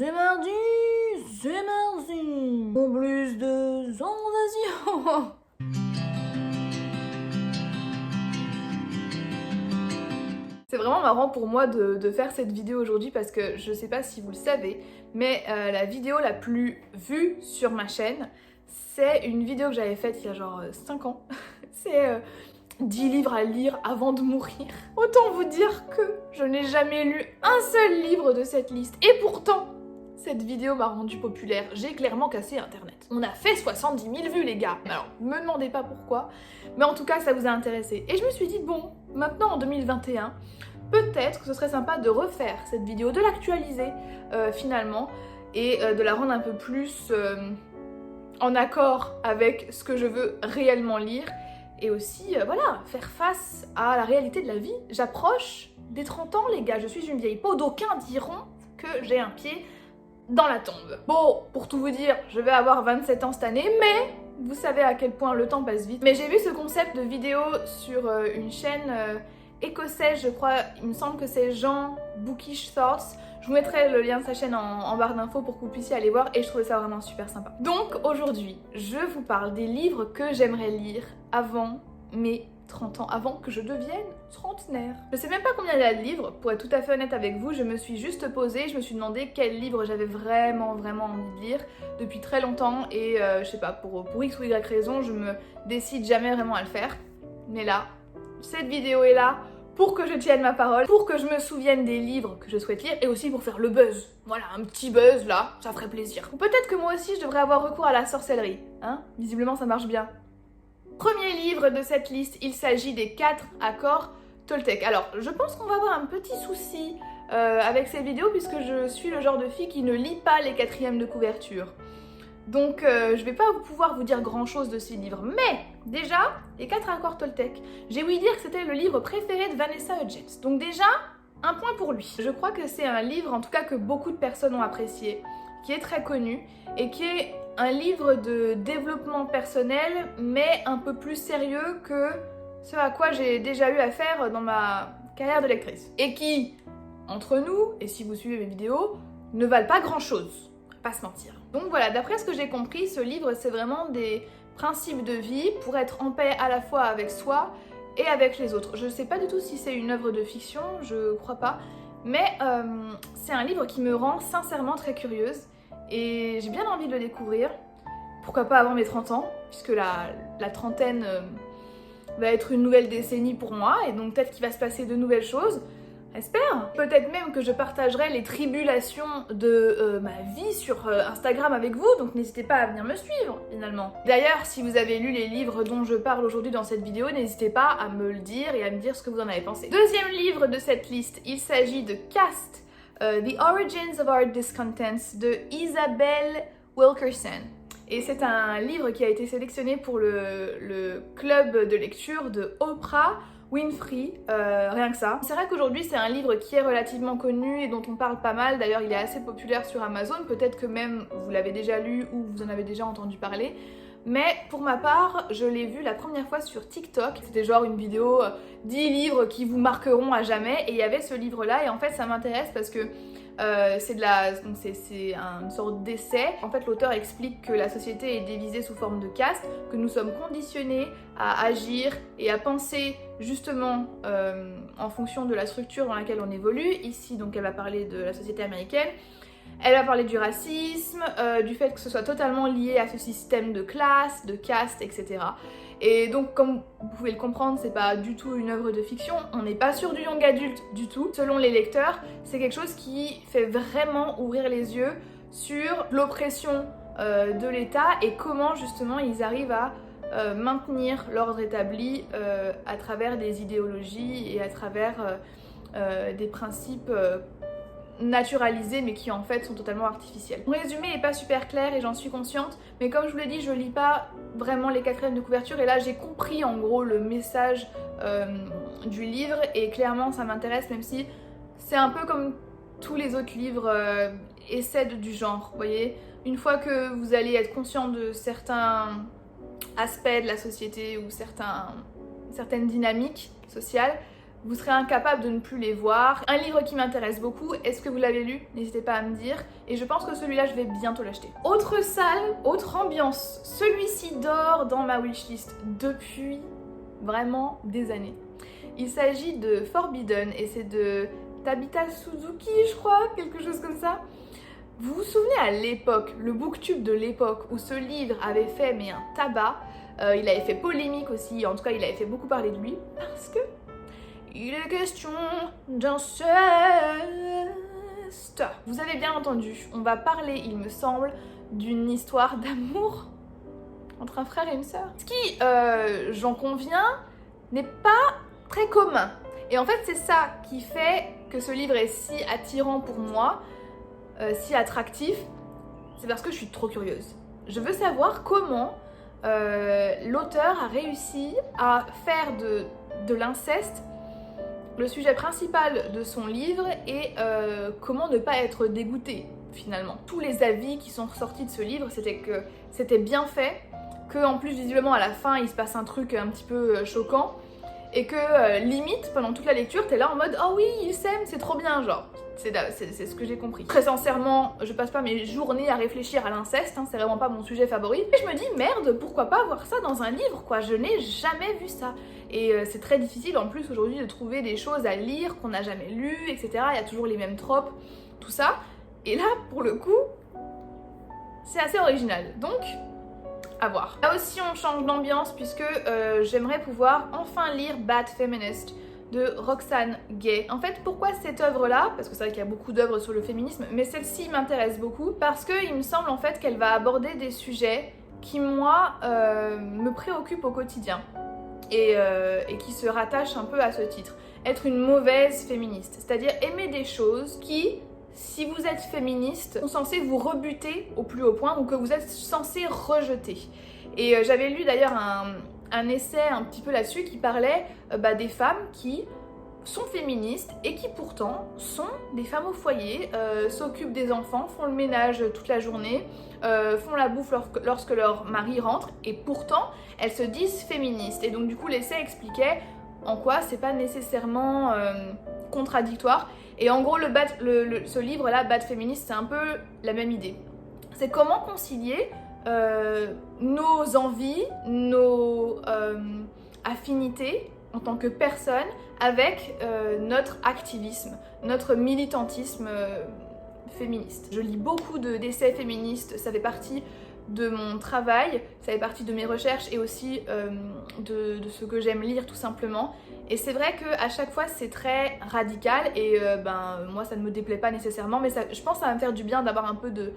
C'est mardi, c'est mardi. Pour plus de sensations. C'est vraiment marrant pour moi de faire cette vidéo aujourd'hui parce que je sais pas si vous le savez, mais la vidéo la plus vue sur ma chaîne, c'est une vidéo que j'avais faite il y a genre 5 ans. C'est 10 livres à lire avant de mourir. Autant vous dire que je n'ai jamais lu un seul livre de cette liste. Et pourtant, cette vidéo m'a rendu populaire. J'ai clairement cassé internet. On a fait 70 000 vues les gars. Alors, me demandez pas pourquoi, mais en tout cas ça vous a intéressé. Et je me suis dit, bon, maintenant en 2021, peut-être que ce serait sympa de refaire cette vidéo, de l'actualiser finalement, et de la rendre un peu plus en accord avec ce que je veux réellement lire. Et aussi, voilà, faire face à la réalité de la vie. J'approche des 30 ans, les gars, je suis une vieille peau. D'aucuns diront que j'ai un pied dans la tombe. Bon, pour tout vous dire, je vais avoir 27 ans cette année, mais vous savez à quel point le temps passe vite. Mais j'ai vu ce concept de vidéo sur une chaîne écossaise, je crois, il me semble que c'est Jean Bookish Thoughts. Je vous mettrai le lien de sa chaîne en barre d'infos pour que vous puissiez aller voir et je trouvais ça vraiment super sympa. Donc aujourd'hui, je vous parle des livres que j'aimerais lire avant mes 30 ans, avant que je devienne trentenaire. Je sais même pas combien il y a de livres, pour être tout à fait honnête avec vous, je me suis juste posée, je me suis demandé quel livre j'avais vraiment envie de lire depuis très longtemps et je sais pas, pour X ou Y raison, je me décide jamais vraiment à le faire. Mais là, cette vidéo est là pour que je tienne ma parole, pour que je me souvienne des livres que je souhaite lire et aussi pour faire le buzz. Voilà, un petit buzz là, ça ferait plaisir. Ou peut-être que moi aussi je devrais avoir recours à la sorcellerie, hein? Visiblement ça marche bien. Premier livre de cette liste, il s'agit des 4 accords Toltec. Alors, je pense qu'on va avoir un petit souci avec cette vidéo puisque je suis le genre de fille qui ne lit pas les 4e de couverture. Donc je vais pas pouvoir vous dire grand chose de ces livres, mais déjà, les 4 accords Toltec, j'ai ouï dire que c'était le livre préféré de Vanessa Hudgens, donc déjà, un point pour lui. Je crois que c'est un livre, en tout cas que beaucoup de personnes ont apprécié, qui est très connu, et qui est un livre de développement personnel, mais un peu plus sérieux que ce à quoi j'ai déjà eu affaire dans ma carrière de lectrice. Et qui, entre nous, et si vous suivez mes vidéos, ne valent pas grand chose, pas se mentir. Donc voilà, d'après ce que j'ai compris, ce livre c'est vraiment des principes de vie pour être en paix à la fois avec soi et avec les autres. Je sais pas du tout si c'est une œuvre de fiction, je crois pas, mais c'est un livre qui me rend sincèrement très curieuse et j'ai bien envie de le découvrir. Pourquoi pas avant mes 30 ans, puisque la trentaine va être une nouvelle décennie pour moi et donc peut-être qu'il va se passer de nouvelles choses. J'espère. Peut-être même que je partagerai les tribulations de ma vie sur Instagram avec vous, donc n'hésitez pas à venir me suivre finalement. D'ailleurs, si vous avez lu les livres dont je parle aujourd'hui dans cette vidéo, n'hésitez pas à me le dire et à me dire ce que vous en avez pensé. Deuxième livre de cette liste, il s'agit de Caste, The Origins of Our Discontents de Isabel Wilkerson. Et c'est un livre qui a été sélectionné pour le club de lecture de Oprah Winfrey, rien que ça. C'est vrai qu'aujourd'hui c'est un livre qui est relativement connu et dont on parle pas mal, d'ailleurs il est assez populaire sur Amazon, peut-être que même vous l'avez déjà lu ou vous en avez déjà entendu parler, mais pour ma part, je l'ai vu la première fois sur TikTok, c'était genre une vidéo 10 livres qui vous marqueront à jamais, et il y avait ce livre là, et en fait ça m'intéresse parce que c'est une sorte d'essai. En fait, l'auteur explique que la société est divisée sous forme de castes, que nous sommes conditionnés à agir et à penser justement en fonction de la structure dans laquelle on évolue. Ici, donc, elle va parler de la société américaine. Elle va parler du racisme, du fait que ce soit totalement lié à ce système de classe, de caste, etc. Et donc, comme vous pouvez le comprendre, c'est pas du tout une œuvre de fiction, on n'est pas sur du young adulte du tout. Selon les lecteurs, c'est quelque chose qui fait vraiment ouvrir les yeux sur l'oppression de l'État et comment justement ils arrivent à maintenir l'ordre établi à travers des idéologies et à travers des principes naturalisés mais qui en fait sont totalement artificiels. Mon résumé n'est pas super clair et j'en suis consciente, mais comme je vous l'ai dit, je lis pas vraiment les 4e de couverture et là j'ai compris en gros le message du livre et clairement ça m'intéresse, même si c'est un peu comme tous les autres livres essais du genre, vous voyez. Une fois que vous allez être conscient de certains aspects de la société ou certaines dynamiques sociales, vous serez incapable de ne plus les voir. Un livre qui m'intéresse beaucoup, est-ce que vous l'avez lu? N'hésitez pas à me dire. Et je pense que celui-là, je vais bientôt l'acheter. Autre salle, autre ambiance. Celui-ci dort dans ma wishlist depuis vraiment des années. Il s'agit de Forbidden et c'est de Tabitha Suzuki, je crois, quelque chose comme ça. Vous vous souvenez à l'époque, le booktube de l'époque où ce livre avait fait mais un tabac, il avait fait polémique aussi, en tout cas il avait fait beaucoup parler de lui parce que il est question d'inceste. Vous avez bien entendu, on va parler, il me semble, d'une histoire d'amour entre un frère et une sœur. Ce qui, j'en conviens, n'est pas très commun. Et en fait, c'est ça qui fait que ce livre est si attirant pour moi, si attractif, c'est parce que je suis trop curieuse. Je veux savoir comment l'auteur a réussi à faire de l'inceste le sujet principal de son livre et comment ne pas être dégoûté finalement. Tous les avis qui sont ressortis de ce livre, c'était que c'était bien fait, que en plus visiblement à la fin il se passe un truc un petit peu choquant et que limite pendant toute la lecture t'es là en mode oh oui ils s'aiment, c'est trop bien genre. C'est ce que j'ai compris. Très sincèrement, je passe pas mes journées à réfléchir à l'inceste, hein, c'est vraiment pas mon sujet favori. Et je me dis merde, pourquoi pas voir ça dans un livre quoi, je n'ai jamais vu ça. Et c'est très difficile en plus aujourd'hui de trouver des choses à lire qu'on n'a jamais lues, etc. Il y a toujours les mêmes tropes, tout ça. Et là, pour le coup, c'est assez original. Donc, à voir. Là aussi, on change d'ambiance puisque j'aimerais pouvoir enfin lire Bad Feminist de Roxane Gay. En fait, pourquoi cette œuvre-là? Parce que c'est vrai qu'il y a beaucoup d'œuvres sur le féminisme, mais celle-ci m'intéresse beaucoup parce qu'il me semble en fait qu'elle va aborder des sujets qui, moi, me préoccupent au quotidien et qui se rattachent un peu à ce titre. Être une mauvaise féministe, c'est-à-dire aimer des choses qui, si vous êtes féministe, sont censées vous rebuter au plus haut point ou que vous êtes censé rejeter. Et j'avais lu d'ailleurs un essai un petit peu là-dessus qui parlait des femmes qui sont féministes et qui pourtant sont des femmes au foyer, s'occupent des enfants, font le ménage toute la journée, font la bouffe lorsque leur mari rentre et pourtant elles se disent féministes. Et donc du coup l'essai expliquait en quoi c'est pas nécessairement contradictoire. Et en gros ce livre-là, Bad Feminist, c'est un peu la même idée. C'est comment concilier nos envies, nos affinités en tant que personne avec notre activisme, notre militantisme féministe. Je lis beaucoup d'essais féministes, ça fait partie de mon travail, ça fait partie de mes recherches et aussi de ce que j'aime lire tout simplement. Et c'est vrai qu'à chaque fois c'est très radical et moi ça ne me déplaît pas nécessairement, mais je pense que ça va me faire du bien d'avoir un peu de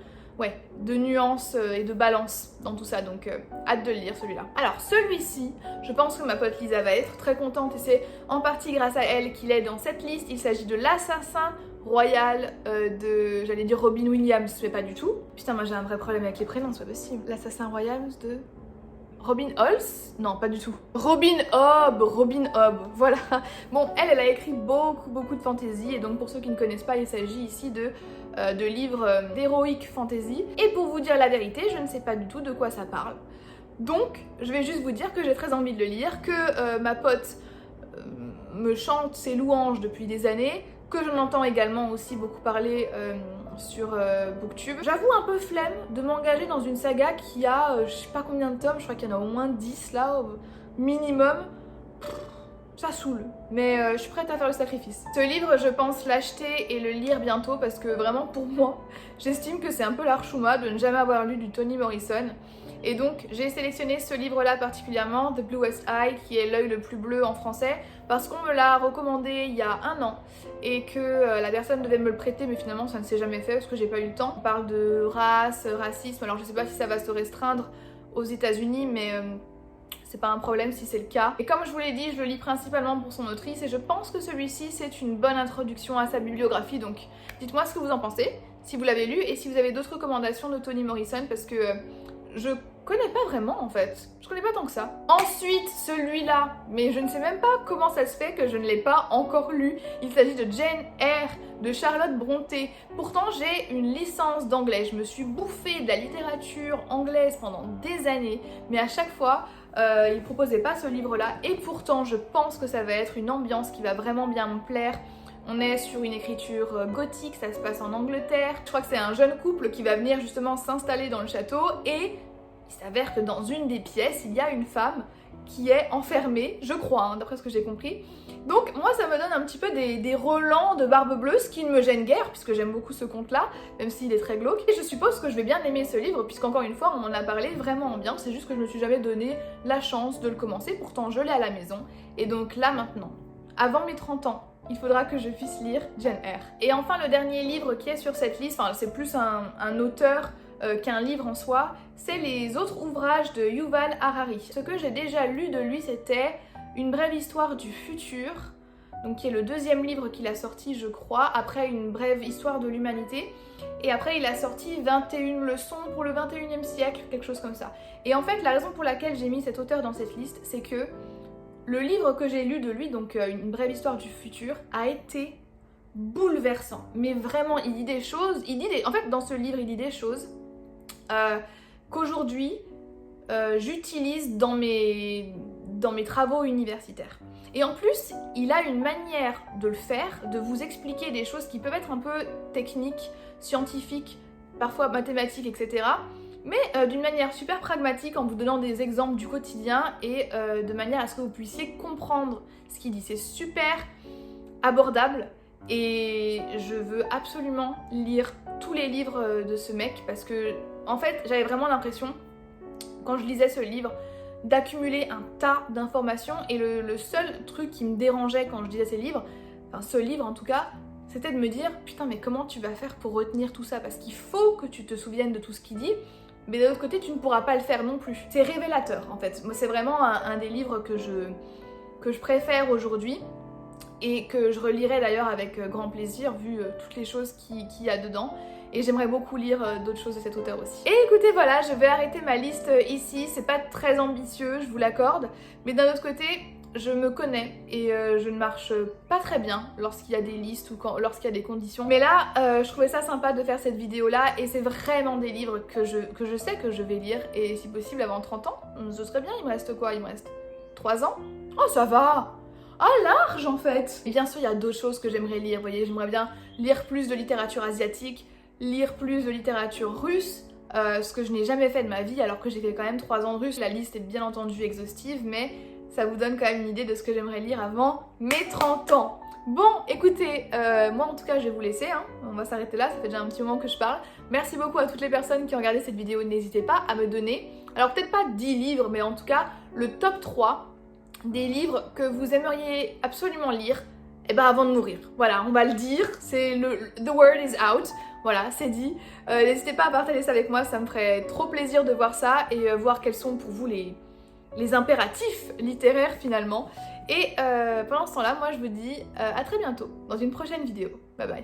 nuances et de balance dans tout ça, donc hâte de le lire celui-là. Alors celui-ci, je pense que ma pote Lisa va être très contente et c'est en partie grâce à elle qu'il est dans cette liste. Il s'agit de L'Assassin Royal de, j'allais dire Robin Williams, mais pas du tout. Putain, moi j'ai un vrai problème avec les prénoms, c'est pas possible. L'Assassin Royal de... Robin Holtz? Non, pas du tout. Robin Hobb, voilà. Bon, elle a écrit beaucoup de fantasy et donc pour ceux qui ne connaissent pas, il s'agit ici de livres d'heroic fantasy. Et pour vous dire la vérité, je ne sais pas du tout de quoi ça parle. Donc, je vais juste vous dire que j'ai très envie de le lire, que ma pote me chante ses louanges depuis des années, que j'en entends également aussi beaucoup parler sur Booktube. J'avoue un peu flemme de m'engager dans une saga qui a je sais pas combien de tomes, je crois qu'il y en a au moins 10 là, au minimum. Ça saoule, mais je suis prête à faire le sacrifice. Ce livre, je pense l'acheter et le lire bientôt parce que vraiment pour moi, j'estime que c'est un peu l'archouma de ne jamais avoir lu du Toni Morrison. Et donc j'ai sélectionné ce livre-là particulièrement, The Bluest Eye, qui est l'œil le plus bleu en français, parce qu'on me l'a recommandé il y a 1 an et que la personne devait me le prêter, mais finalement ça ne s'est jamais fait parce que j'ai pas eu le temps. On parle de race, racisme, alors je sais pas si ça va se restreindre aux États-Unis, mais c'est pas un problème si c'est le cas. Et comme je vous l'ai dit, je le lis principalement pour son autrice et je pense que celui-ci c'est une bonne introduction à sa bibliographie, donc dites-moi ce que vous en pensez, si vous l'avez lu et si vous avez d'autres recommandations de Toni Morrison, parce que je connais pas vraiment en fait. Je connais pas tant que ça. Ensuite, celui-là, mais je ne sais même pas comment ça se fait que je ne l'ai pas encore lu. Il s'agit de Jane Eyre de Charlotte Brontë. Pourtant, j'ai une licence d'anglais. Je me suis bouffée de la littérature anglaise pendant des années, mais à chaque fois, il proposait pas ce livre-là. Et pourtant, je pense que ça va être une ambiance qui va vraiment bien me plaire. On est sur une écriture gothique, ça se passe en Angleterre. Je crois que c'est un jeune couple qui va venir justement s'installer dans le château et il s'avère que dans une des pièces, il y a une femme qui est enfermée, je crois, hein, d'après ce que j'ai compris. Donc moi ça me donne un petit peu des relents de Barbe Bleue, ce qui ne me gêne guère puisque j'aime beaucoup ce conte-là, même s'il est très glauque. Et je suppose que je vais bien aimer ce livre puisqu'encore une fois on m'en a parlé vraiment bien, c'est juste que je me suis jamais donné la chance de le commencer, pourtant je l'ai à la maison. Et donc là maintenant, avant mes 30 ans, il faudra que je puisse lire Jane Eyre. Et enfin le dernier livre qui est sur cette liste, enfin c'est plus un auteur qu'un livre en soi, c'est les autres ouvrages de Yuval Harari. Ce que j'ai déjà lu de lui, c'était Une brève histoire du futur, donc qui est le deuxième livre qu'il a sorti je crois, après Une brève histoire de l'humanité, et après il a sorti 21 leçons pour le 21e siècle, quelque chose comme ça. Et en fait la raison pour laquelle j'ai mis cet auteur dans cette liste, c'est que le livre que j'ai lu de lui, donc Une brève histoire du futur, a été bouleversant. Mais vraiment, il dit des choses, en fait dans ce livre il dit des choses qu'aujourd'hui j'utilise dans mes travaux universitaires. Et en plus, il a une manière de le faire, de vous expliquer des choses qui peuvent être un peu techniques, scientifiques, parfois mathématiques, etc. Mais d'une manière super pragmatique, en vous donnant des exemples du quotidien et de manière à ce que vous puissiez comprendre ce qu'il dit. C'est super abordable et je veux absolument lire tous les livres de ce mec parce que, en fait, j'avais vraiment l'impression, quand je lisais ce livre, d'accumuler un tas d'informations et le seul truc qui me dérangeait quand je lisais ces livres, enfin ce livre en tout cas, c'était de me dire putain mais comment tu vas faire pour retenir tout ça, parce qu'il faut que tu te souviennes de tout ce qu'il dit, mais d'un autre côté tu ne pourras pas le faire non plus. C'est révélateur en fait, moi c'est vraiment un des livres que je préfère aujourd'hui et que je relirai d'ailleurs avec grand plaisir vu toutes les choses qu'il y a dedans. Et j'aimerais beaucoup lire d'autres choses de cet auteur aussi. Et écoutez, voilà, je vais arrêter ma liste ici. C'est pas très ambitieux, je vous l'accorde. Mais d'un autre côté, je me connais et je ne marche pas très bien lorsqu'il y a des listes ou lorsqu'il y a des conditions. Mais là, je trouvais ça sympa de faire cette vidéo-là. Et c'est vraiment des livres que je sais que je vais lire. Et si possible avant 30 ans, ce serait bien. Il me reste quoi? Il me reste 3 ans? Oh, ça va! Ah, large en fait! Et bien sûr, il y a d'autres choses que j'aimerais lire. Vous voyez, j'aimerais bien lire plus de littérature asiatique, lire plus de littérature russe, ce que je n'ai jamais fait de ma vie alors que j'ai fait quand même 3 ans de russe. La liste est bien entendu exhaustive, mais ça vous donne quand même une idée de ce que j'aimerais lire avant mes 30 ans. Bon, écoutez, moi en tout cas je vais vous laisser, hein. On va s'arrêter là, ça fait déjà un petit moment que je parle. Merci beaucoup à toutes les personnes qui ont regardé cette vidéo, n'hésitez pas à me donner, alors peut-être pas 10 livres, mais en tout cas le top 3 des livres que vous aimeriez absolument lire, et ben avant de mourir. Voilà, on va le dire, c'est the word is out. Voilà, c'est dit. N'hésitez pas à partager ça avec moi, ça me ferait trop plaisir de voir ça et voir quels sont pour vous les impératifs littéraires finalement. Et pendant ce temps-là, moi je vous dis à très bientôt dans une prochaine vidéo. Bye bye.